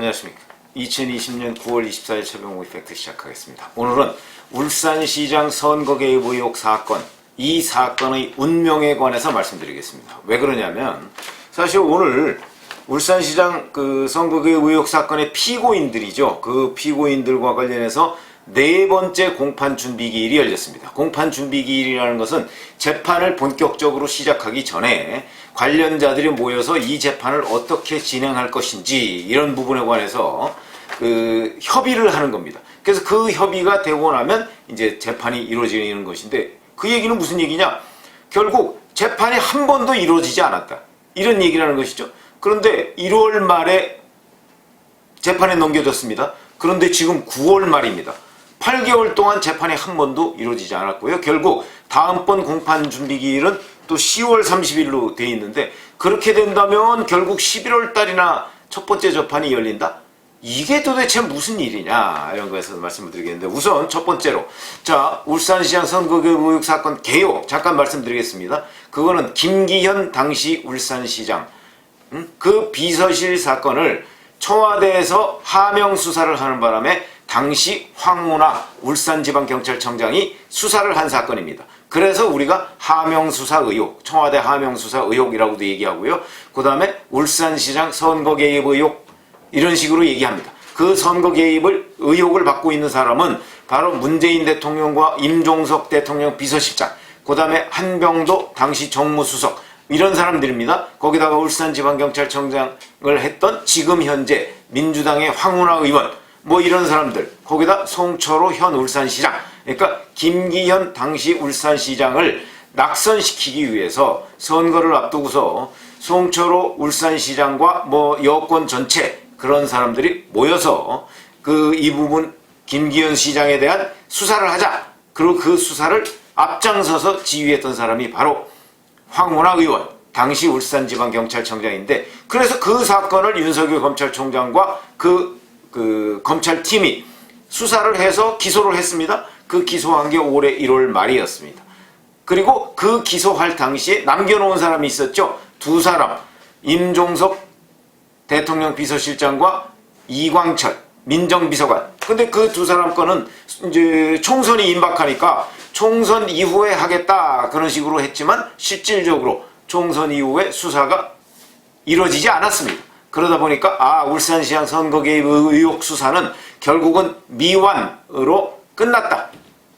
안녕하십니까. 2020년 9월 24일 최병호 이펙트 시작하겠습니다. 오늘은 울산시장 선거 개입 의혹 사건, 이 사건의 운명에 관해서 말씀드리겠습니다. 왜 그러냐면 사실 오늘 울산시장 선거 개입 의혹 사건의 피고인들이죠. 그 피고인들과 관련해서 네 번째 공판 준비기일이 열렸습니다. 공판 준비기일이라는 것은 재판을 본격적으로 시작하기 전에 관련자들이 모여서 이 재판을 어떻게 진행할 것인지 이런 부분에 관해서 협의를 하는 겁니다. 그래서 그 협의가 되고 나면 이제 재판이 이루어지는 것인데, 그 얘기는 무슨 얘기냐? 결국 재판이 한 번도 이루어지지 않았다, 이런 얘기라는 것이죠. 그런데 1월 말에 재판에 넘겨졌습니다. 그런데 지금 9월 말입니다. 8개월 동안 재판이 한 번도 이루어지지 않았고요. 결국 다음번 공판 준비기일은 또 10월 30일로 돼 있는데, 그렇게 된다면 결국 11월 달이나 첫 번째 재판이 열린다? 이게 도대체 무슨 일이냐, 이런 거에서 말씀을 드리겠는데, 우선 첫 번째로, 자, 울산시장 선거 개입 의혹 사건 개요 잠깐 말씀드리겠습니다. 그거는 김기현 당시 울산시장 그 비서실 사건을 청와대에서 하명 수사를 하는 바람에 당시 황운하 울산지방경찰청장이 수사를 한 사건입니다. 그래서 우리가 하명수사 의혹, 청와대 하명수사 의혹이라고도 얘기하고요. 그 다음에 울산시장 선거 개입 의혹, 이런 식으로 얘기합니다. 그 선거 개입을 의혹을 받고 있는 사람은 바로 문재인 대통령과 임종석 대통령 비서실장, 그 다음에 한병도 당시 정무수석, 이런 사람들입니다. 거기다가 울산지방경찰청장을 했던 지금 현재 민주당의 황운하 의원, 뭐 이런 사람들, 거기다 송철호 현 울산시장, 그러니까 김기현 당시 울산시장을 낙선시키기 위해서 선거를 앞두고서 송철호 울산시장과 뭐 여권 전체 그런 사람들이 모여서 이 부분 김기현 시장에 대한 수사를 하자. 그리고 그 수사를 앞장서서 지휘했던 사람이 바로 황운하 의원, 당시 울산지방경찰청장인데, 그래서 그 사건을 윤석열 검찰총장과 검찰팀이 수사를 해서 기소를 했습니다. 그 기소한 게 올해 1월 말이었습니다. 그리고 그 기소할 당시에 남겨놓은 사람이 있었죠. 두 사람, 임종석 대통령 비서실장과 이광철 민정비서관. 근데 그 두 사람 거는 이제 총선이 임박하니까 총선 이후에 하겠다, 그런 식으로 했지만 실질적으로 총선 이후에 수사가 이루어지지 않았습니다. 그러다 보니까 울산시장 선거 개입 의혹 수사는 결국은 미완으로 끝났다.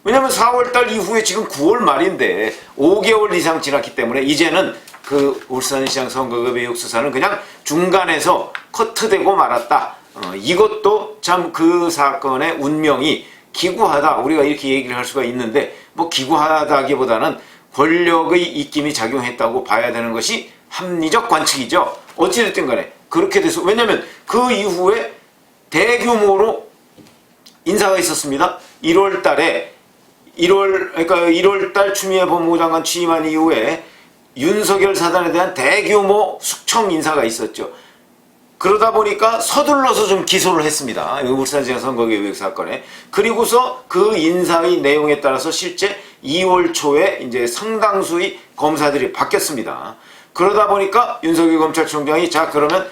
왜냐면 4월달 이후에 지금 9월 말인데 5개월 이상 지났기 때문에 이제는 그 울산시장 선거 개입 의혹 수사는 그냥 중간에서 커트되고 말았다. 이것도 참 그 사건의 운명이 기구하다, 우리가 이렇게 얘기를 할 수가 있는데, 뭐 기구하다기보다는 권력의 입김이 작용했다고 봐야 되는 것이 합리적 관측이죠. 어찌됐든 간에 그렇게 돼서, 왜냐면 그 이후에 대규모로 인사가 있었습니다. 1월 달에 1월 달 추미애 법무부 장관 취임한 이후에 윤석열 사단에 대한 대규모 숙청 인사가 있었죠. 그러다 보니까 서둘러서 좀 기소를 했습니다. 울산시장 선거 개입 사건에. 그리고서 그 인사의 내용에 따라서 실제 2월 초에 이제 상당수의 검사들이 바뀌었습니다. 그러다 보니까 윤석열 검찰총장이 자, 그러면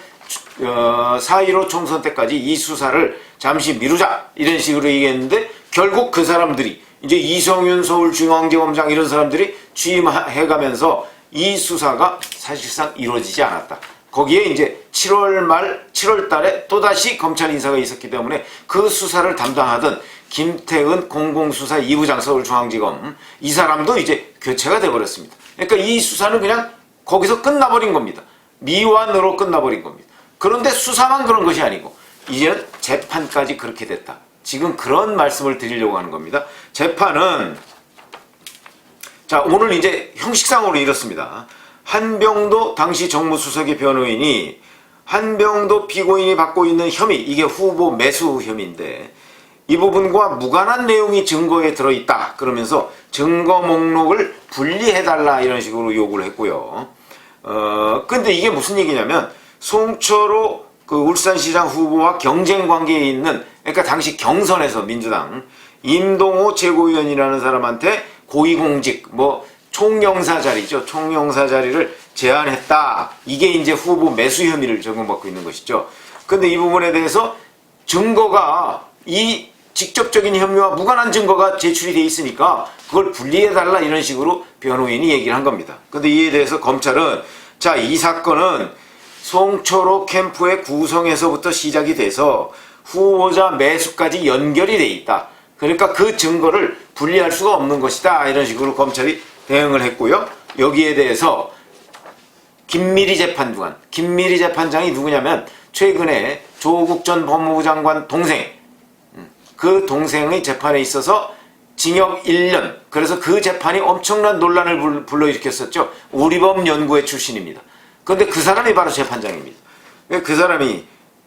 4.15 총선 때까지 이 수사를 잠시 미루자, 이런 식으로 얘기했는데, 결국 그 사람들이 이제 이성윤 서울중앙지검장 이런 사람들이 취임해가면서 이 수사가 사실상 이루어지지 않았다. 거기에 이제 7월 달에 또다시 검찰 인사가 있었기 때문에 그 수사를 담당하던 김태은 공공수사 2부장 서울중앙지검, 이 사람도 이제 교체가 돼버렸습니다. 그러니까 이 수사는 그냥 거기서 끝나버린 겁니다. 미완으로 끝나버린 겁니다. 그런데 수사만 그런 것이 아니고 이제는 재판까지 그렇게 됐다. 지금 그런 말씀을 드리려고 하는 겁니다. 재판은, 자, 오늘 이제 형식상으로 이렇습니다. 한병도 당시 정무수석의 변호인이 한병도 피고인이 받고 있는 혐의, 이게 후보 매수 혐의인데 이 부분과 무관한 내용이 증거에 들어있다, 그러면서 증거 목록을 분리해달라, 이런 식으로 요구를 했고요. 근데 이게 무슨 얘기냐면, 송철호 울산시장 후보와 경쟁 관계에 있는, 그러니까 당시 경선에서 민주당 임동호 최고위원이라는 사람한테 고위공직, 총영사 자리죠. 총영사 자리를 제안했다. 이게 이제 후보 매수 혐의를 적용받고 있는 것이죠. 근데 이 부분에 대해서 증거가 이 직접적인 혐의와 무관한 증거가 제출이 돼 있으니까 그걸 분리해달라 이런 식으로 변호인이 얘기를 한 겁니다. 근데 이에 대해서 검찰은 자, 이 사건은 송철호 캠프의 구성에서부터 시작이 돼서 후보자 매수까지 연결이 돼 있다. 그러니까 그 증거를 분리할 수가 없는 것이다. 이런 식으로 검찰이 대응을 했고요. 여기에 대해서 김미리 재판관, 김미리 재판장이 누구냐면 최근에 조국 전 법무부 장관 동생, 그 동생의 재판에 있어서 징역 1년, 그래서 그 재판이 엄청난 논란을 불러일으켰었죠. 우리법 연구회 출신입니다. 그런데 그 사람이 바로 재판장입니다. 그 사람이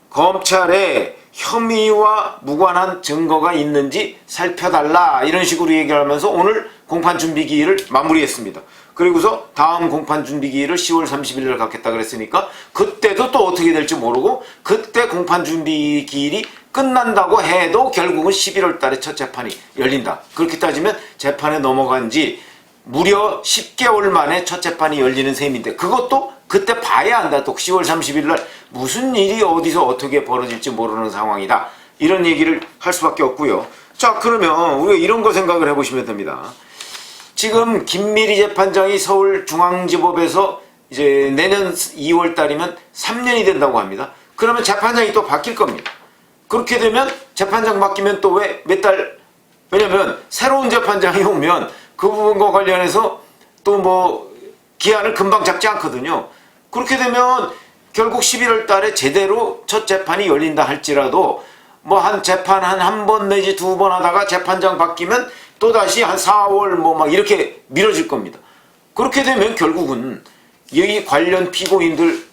검찰에 혐의와 무관한 증거가 있는지 살펴달라 이런 식으로 얘기를 하면서 오늘 공판준비기일을 마무리했습니다. 그리고서 다음 공판준비기일을 10월 30일 날 갖겠다 그랬으니까 그때도 또 어떻게 될지 모르고 그때 공판준비기일이 끝난다고 해도 결국은 11월 달에 첫 재판이 열린다. 그렇게 따지면 재판에 넘어간 지 무려 10개월 만에 첫 재판이 열리는 셈인데 그것도 그때 봐야 한다. 또 10월 30일 날 무슨 일이 어디서 어떻게 벌어질지 모르는 상황이다. 이런 얘기를 할 수밖에 없고요. 자, 그러면 우리가 이런 거 생각을 해보시면 됩니다. 지금 김미리 재판장이 서울중앙지법에서 이제 내년 2월 달이면 3년이 된다고 합니다. 그러면 재판장이 또 바뀔 겁니다. 그렇게 되면 재판장 바뀌면 또 왜 몇 달, 왜냐면 새로운 재판장이 오면 그 부분과 관련해서 또 뭐 기한을 금방 잡지 않거든요. 그렇게 되면 결국 11월 달에 제대로 첫 재판이 열린다 할지라도 뭐 한 재판 한 번 내지 두 번 하다가 재판장 바뀌면 또다시 한 4월 뭐 막 이렇게 미뤄질 겁니다. 그렇게 되면 결국은 여기 관련 피고인들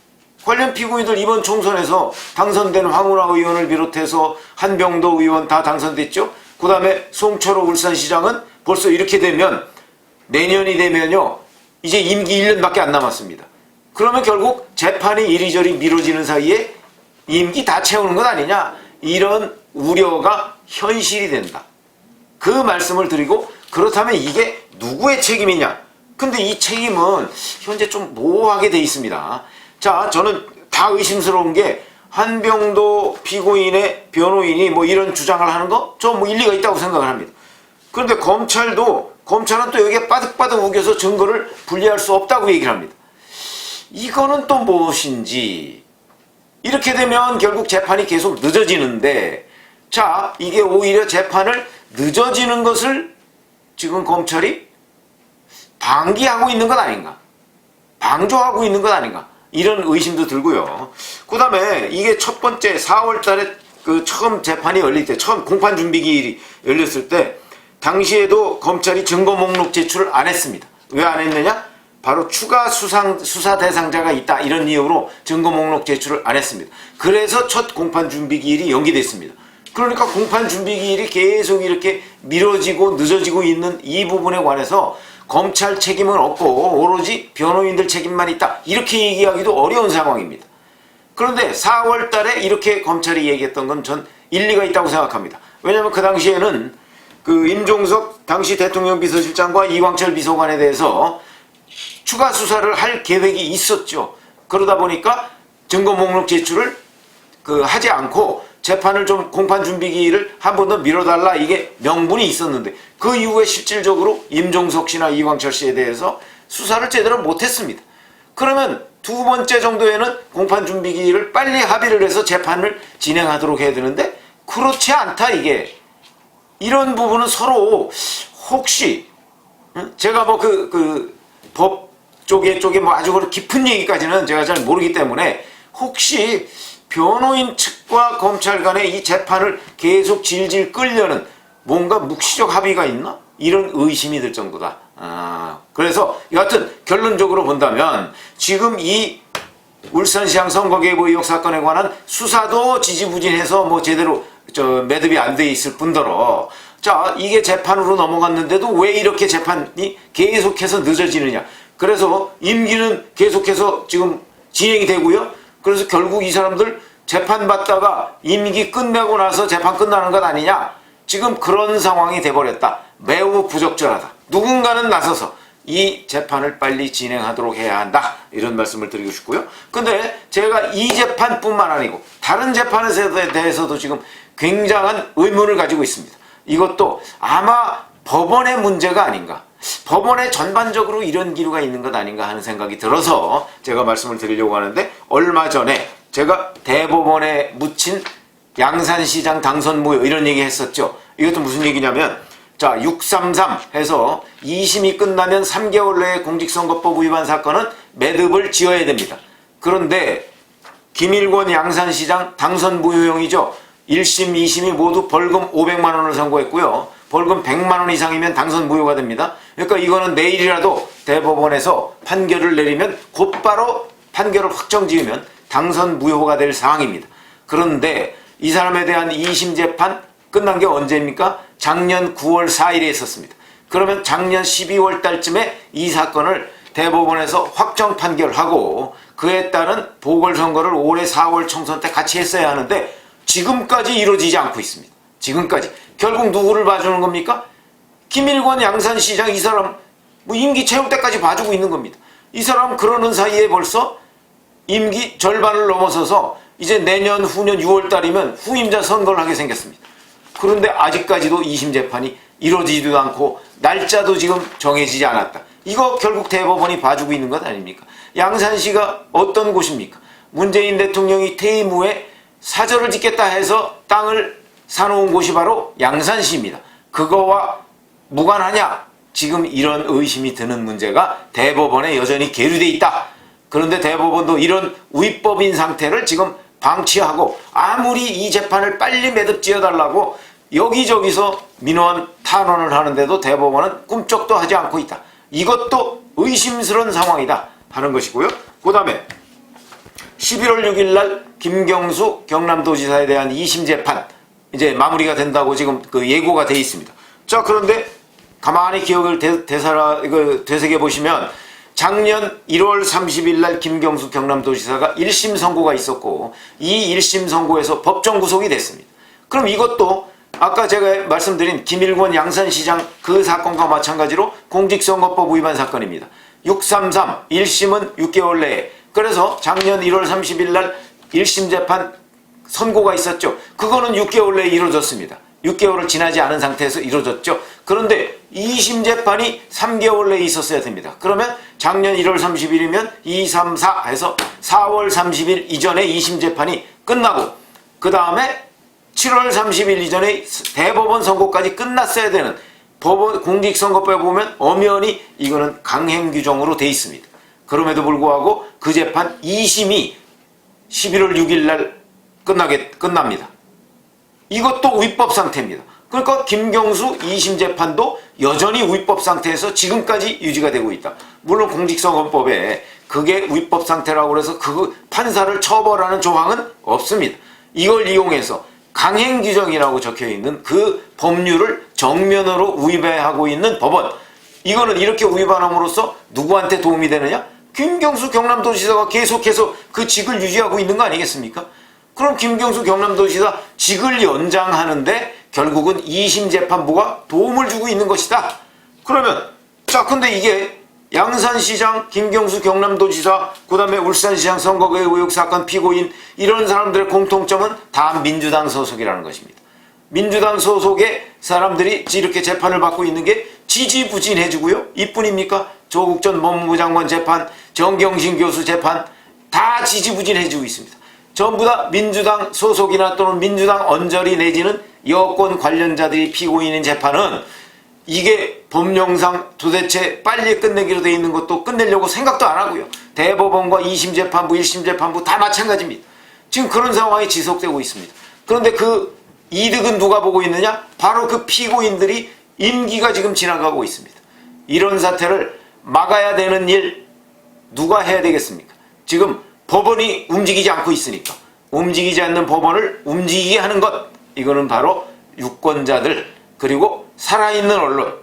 이번 총선에서 당선된 황운하 의원을 비롯해서 한병도 의원 다 당선됐죠. 그 다음에 송철호 울산시장은 벌써 이렇게 되면 내년이 되면요 이제 임기 1년밖에 안 남았습니다. 그러면 결국 재판이 이리저리 미뤄지는 사이에 임기 다 채우는 것 아니냐, 이런 우려가 현실이 된다. 그 말씀을 드리고, 그렇다면 이게 누구의 책임이냐? 근데 이 책임은 현재 좀 모호하게 돼 있습니다. 자, 저는 다 의심스러운 게 한병도 피고인의 변호인이 뭐 이런 주장을 하는 거 좀 뭐 일리가 있다고 생각을 합니다. 그런데 검찰은 또 여기에 빠득빠득 우겨서 증거를 분리할 수 없다고 얘기를 합니다. 이거는 또 무엇인지. 이렇게 되면 결국 재판이 계속 늦어지는데, 자, 이게 오히려 재판을 늦어지는 것을 지금 검찰이 방기하고 있는 것 아닌가, 방조하고 있는 것 아닌가, 이런 의심도 들고요. 그 다음에 이게 첫 번째 4월 달에 그 처음 재판이 열릴 때, 처음 공판 준비 기일이 열렸을 때 당시에도 검찰이 증거 목록 제출을 안 했습니다. 왜 안 했느냐? 바로 추가 수사 대상자가 있다, 이런 이유로 증거 목록 제출을 안 했습니다. 그래서 첫 공판 준비 기일이 연기됐습니다. 그러니까 공판 준비 기일이 계속 이렇게 미뤄지고 늦어지고 있는 이 부분에 관해서 검찰 책임은 없고 오로지 변호인들 책임만 있다, 이렇게 얘기하기도 어려운 상황입니다. 그런데 4월 달에 이렇게 검찰이 얘기했던 건 전 일리가 있다고 생각합니다. 왜냐하면 그 당시에는 그 임종석 당시 대통령 비서실장과 이광철 비서관에 대해서 추가 수사를 할 계획이 있었죠. 그러다 보니까 증거 목록 제출을 하지 않고 재판을 좀 공판 준비 기일을 한 번 더 미뤄달라, 이게 명분이 있었는데 그 이후에 실질적으로 임종석 씨나 이광철 씨에 대해서 수사를 제대로 못했습니다. 그러면 두 번째 정도에는 공판 준비 기일을 빨리 합의를 해서 재판을 진행하도록 해야 되는데 그렇지 않다. 이게 이런 부분은 서로 혹시 제가 뭐 법 쪽에 뭐 아주 깊은 얘기까지는 제가 잘 모르기 때문에 혹시 변호인 측과 검찰 간의 이 재판을 계속 질질 끌려는 뭔가 묵시적 합의가 있나? 이런 의심이 들 정도다. 그래서 여하튼 결론적으로 본다면 지금 이 울산시장 선거 개입 의혹 사건에 관한 수사도 지지부진해서 뭐 제대로 매듭이 안 돼 있을 뿐더러, 자, 이게 재판으로 넘어갔는데도 왜 이렇게 재판이 계속해서 늦어지느냐. 그래서 임기는 계속해서 지금 진행이 되고요. 그래서 결국 이 사람들 재판 받다가 임기 끝내고 나서 재판 끝나는 것 아니냐. 지금 그런 상황이 돼버렸다. 매우 부적절하다. 누군가는 나서서 이 재판을 빨리 진행하도록 해야 한다, 이런 말씀을 드리고 싶고요. 근데 제가 이 재판뿐만 아니고 다른 재판에 대해서도 지금 굉장한 의문을 가지고 있습니다. 이것도 아마 법원의 문제가 아닌가, 법원에 전반적으로 이런 기류가 있는 것 아닌가 하는 생각이 들어서 제가 말씀을 드리려고 하는데, 얼마 전에 제가 대법원에 묻힌 양산시장 당선 무효 이런 얘기 했었죠. 이것도 무슨 얘기냐면, 자, 633 해서 2심이 끝나면 3개월 내에 공직선거법 위반 사건은 매듭을 지어야 됩니다. 그런데 김일권 양산시장 당선 무효형이죠. 1심, 2심이 모두 벌금 500만 원을 선고했고요. 벌금 100만 원 이상이면 당선 무효가 됩니다. 그러니까 이거는 내일이라도 대법원에서 판결을 내리면 곧바로 판결을 확정 지으면 당선 무효가 될 상황입니다. 그런데 이 사람에 대한 2심 재판 끝난 게 언제입니까? 작년 9월 4일에 있었습니다. 그러면 작년 12월 달쯤에 이 사건을 대법원에서 확정 판결하고 그에 따른 보궐선거를 올해 4월 총선 때 같이 했어야 하는데 지금까지 이루어지지 않고 있습니다. 지금까지. 결국 누구를 봐주는 겁니까? 김일권 양산시장, 이 사람 뭐 임기 채울 때까지 봐주고 있는 겁니다. 이 사람 그러는 사이에 벌써 임기 절반을 넘어서서 이제 내년 후년 6월 달이면 후임자 선거를 하게 생겼습니다. 그런데 아직까지도 2심 재판이 이루어지지도 않고 날짜도 지금 정해지지 않았다. 이거 결국 대법원이 봐주고 있는 것 아닙니까? 양산시가 어떤 곳입니까? 문재인 대통령이 퇴임 후에 사저를 짓겠다 해서 땅을 사놓은 곳이 바로 양산시입니다. 그거와 무관하냐? 지금 이런 의심이 드는 문제가 대법원에 여전히 계류돼 있다. 그런데 대법원도 이런 위법인 상태를 지금 방치하고 아무리 이 재판을 빨리 매듭 지어달라고 여기저기서 민원 탄원을 하는데도 대법원은 꿈쩍도 하지 않고 있다. 이것도 의심스러운 상황이다 하는 것이고요. 그 다음에 11월 6일 날 김경수 경남도지사에 대한 2심 재판 이제 마무리가 된다고 지금 그 예고가 되어 있습니다. 자, 그런데 가만히 기억을 되새겨 보시면 작년 1월 30일 날 김경수 경남도지사가 1심 선고가 있었고 이 1심 선고에서 법정 구속이 됐습니다. 그럼 이것도 아까 제가 말씀드린 김일권 양산시장 그 사건과 마찬가지로 공직선거법 위반 사건입니다. 633 1심은 6개월 내에, 그래서 작년 1월 30일 날 1심 재판 선고가 있었죠. 그거는 6개월 내에 이루어졌습니다. 6개월을 지나지 않은 상태에서 이루어졌죠. 그런데 2심 재판이 3개월 내에 있었어야 됩니다. 그러면 작년 1월 30일이면 2, 3, 4 해서 4월 30일 이전에 2심 재판이 끝나고 그 다음에 7월 30일 이전에 대법원 선고까지 끝났어야 되는, 법원 공직선거법에 보면 엄연히 이거는 강행 규정으로 돼 있습니다. 그럼에도 불구하고 그 재판 2심이 11월 6일 날 끝납니다. 이것도 위법 상태입니다. 그러니까 김경수 2심 재판도 여전히 위법 상태에서 지금까지 유지가 되고 있다. 물론 공직선거법에 그게 위법 상태라고 해서 그 판사를 처벌하는 조항은 없습니다. 이걸 이용해서 강행 규정이라고 적혀있는 그 법률을 정면으로 위배하고 있는 법원, 이거는 이렇게 위반함으로써 누구한테 도움이 되느냐? 김경수 경남도지사가 계속해서 그 직을 유지하고 있는 거 아니겠습니까? 그럼 김경수 경남도지사 직을 연장하는데 결국은 2심 재판부가 도움을 주고 있는 것이다. 그러면 자, 근데 이게 양산시장, 김경수 경남도지사, 그 다음에 울산시장 선거개 의혹 사건 피고인, 이런 사람들의 공통점은 다 민주당 소속이라는 것입니다. 민주당 소속의 사람들이 이렇게 재판을 받고 있는 게 지지부진해지고요. 이뿐입니까? 조국 전 법무부 장관 재판, 정경심 교수 재판 다 지지부진해지고 있습니다. 전부 다 민주당 소속이나 또는 민주당 언저리 내지는 여권 관련자들이 피고인인 재판은 이게 법령상 도대체 빨리 끝내기로 돼 있는 것도 끝내려고 생각도 안 하고요. 대법원과 2심 재판부, 1심 재판부 다 마찬가지입니다. 지금 그런 상황이 지속되고 있습니다. 그런데 그 이득은 누가 보고 있느냐? 바로 그 피고인들이 임기가 지금 지나가고 있습니다. 이런 사태를 막아야 되는 일 누가 해야 되겠습니까? 지금 법원이 움직이지 않고 있으니까 움직이지 않는 법원을 움직이게 하는 것, 이거는 바로 유권자들 그리고 살아있는 언론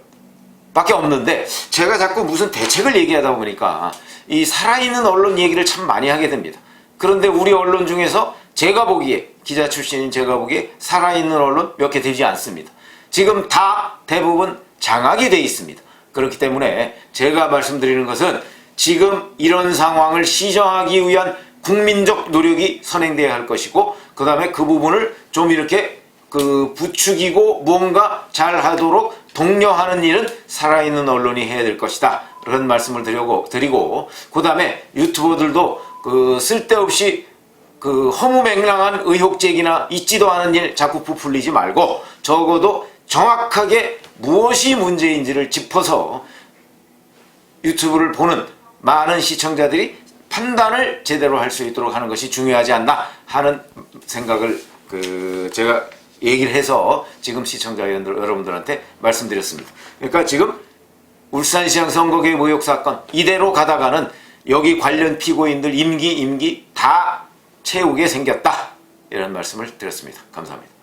밖에 없는데, 제가 자꾸 무슨 대책을 얘기하다 보니까 이 살아있는 언론 얘기를 참 많이 하게 됩니다. 그런데 우리 언론 중에서 제가 보기에, 기자 출신인 제가 보기에 살아있는 언론 몇 개 되지 않습니다. 지금 다 대부분 장악이 돼 있습니다. 그렇기 때문에 제가 말씀드리는 것은 지금 이런 상황을 시정하기 위한 국민적 노력이 선행돼야 할 것이고, 그 다음에 그 부분을 좀 이렇게 부추기고 무언가 잘 하도록 독려하는 일은 살아있는 언론이 해야 될 것이다, 그런 말씀을 드리고, 그 다음에 유튜버들도 쓸데없이 허무맹랑한 의혹 제기나 있지도 않은 일 자꾸 부풀리지 말고, 적어도 정확하게 무엇이 문제인지를 짚어서 유튜브를 보는 많은 시청자들이 판단을 제대로 할 수 있도록 하는 것이 중요하지 않나 하는 생각을 제가 얘기를 해서 지금 시청자 여러분들한테 말씀드렸습니다. 그러니까 지금 울산시장 선거개 모욕 사건 이대로 가다가는 여기 관련 피고인들 임기 다 채우게 생겼다, 이런 말씀을 드렸습니다. 감사합니다.